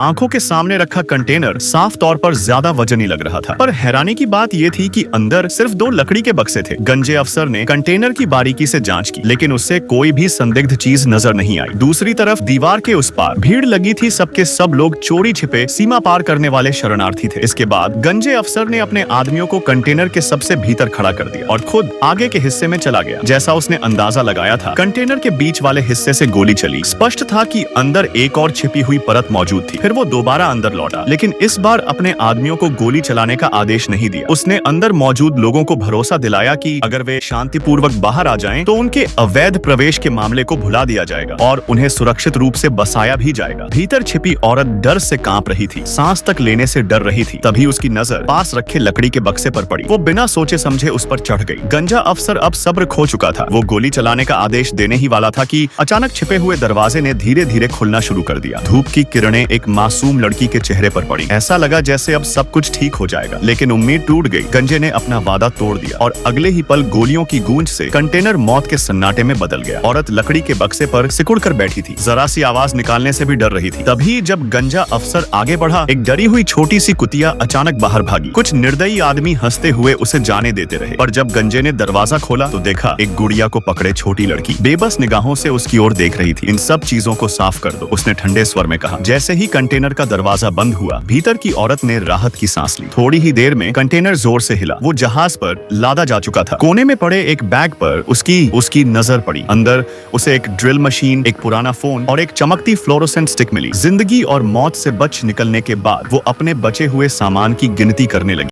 आंखों के सामने रखा कंटेनर साफ तौर पर ज्यादा वजनी लग रहा था, पर हैरानी की बात यह थी कि अंदर सिर्फ 2 लकड़ी के बक्से थे। गंजे अफसर ने कंटेनर की बारीकी से जांच की, लेकिन उससे कोई भी संदिग्ध चीज नजर नहीं आई। दूसरी तरफ दीवार के उस पार भीड़ लगी थी। सबके सब लोग चोरी छिपे सीमा पार करने वाले शरणार्थी थे। इसके बाद गंजे अफसर ने अपने आदमियों को कंटेनर के सबसे भीतर खड़ा कर दिया और खुद आगे के हिस्से में चला गया। जैसा उसने अंदाजा लगाया था, कंटेनर के बीच वाले हिस्से से गोली चली। स्पष्ट था कि अंदर एक और छिपी हुई परत मौजूद थी। फिर वो दोबारा अंदर लौटा, लेकिन इस बार अपने आदमियों को गोली चलाने का आदेश नहीं दिया। उसने अंदर मौजूद लोगों को भरोसा दिलाया कि अगर वे शांतिपूर्वक बाहर आ जाएं, तो उनके अवैध प्रवेश के मामले को भुला दिया जाएगा और उन्हें सुरक्षित रूप से बसाया भी जाएगा। भीतर छिपी औरत डर से कांप रही थी, सांस तक लेने से डर रही थी। तभी उसकी नजर पास रखे लकड़ी के बक्से पर पड़ी। वो बिना सोचे समझे उस पर चढ़ गई। गंजा अफसर अब सब्र खो चुका था। वो गोली चलाने का आदेश देने ही वाला था कि अचानक छिपे हुए दरवाजे ने धीरे धीरे खुलना शुरू कर दिया। धूप की किरणें एक मासूम लड़की के चेहरे पर पड़ी। ऐसा लगा जैसे अब सब कुछ ठीक हो जाएगा, लेकिन उम्मीद टूट गई। गंजे ने अपना वादा तोड़ दिया और अगले ही पल गोलियों की गूंज से कंटेनर मौत के सन्नाटे में बदल गया। औरत लकड़ी के बक्से पर सिकुड़ कर बैठी थी, जरा सी आवाज निकालने से भी डर रही थी। तभी जब गंजा अफसर आगे बढ़ा, एक डरी हुई छोटी सी कुतिया अचानक बाहर भागी। कुछ निर्दयी आदमी हंसते हुए उसे जाने देते रहे, पर जब गंजे ने दरवाजा खोला तो देखा एक गुड़िया को पकड़े छोटी लड़की बेबस निगाहों से उसकी ओर देख रही थी। इन सब चीजों को साफ कर दो, उसने ठंडे स्वर में कहा। जैसे ही कंटेनर का दरवाजा बंद हुआ, भीतर की औरत ने राहत की सांस ली। थोड़ी ही देर में कंटेनर जोर से हिला। वो जहाज पर लादा जा चुका था। कोने में पड़े एक बैग पर उसकी नजर पड़ी। अंदर उसे एक ड्रिल मशीन, एक पुराना फोन और एक चमकती फ्लोरोसेंट स्टिक मिली। जिंदगी और मौत से बच निकलने के बाद वो अपने बचे हुए सामान की गिनती करने लगी।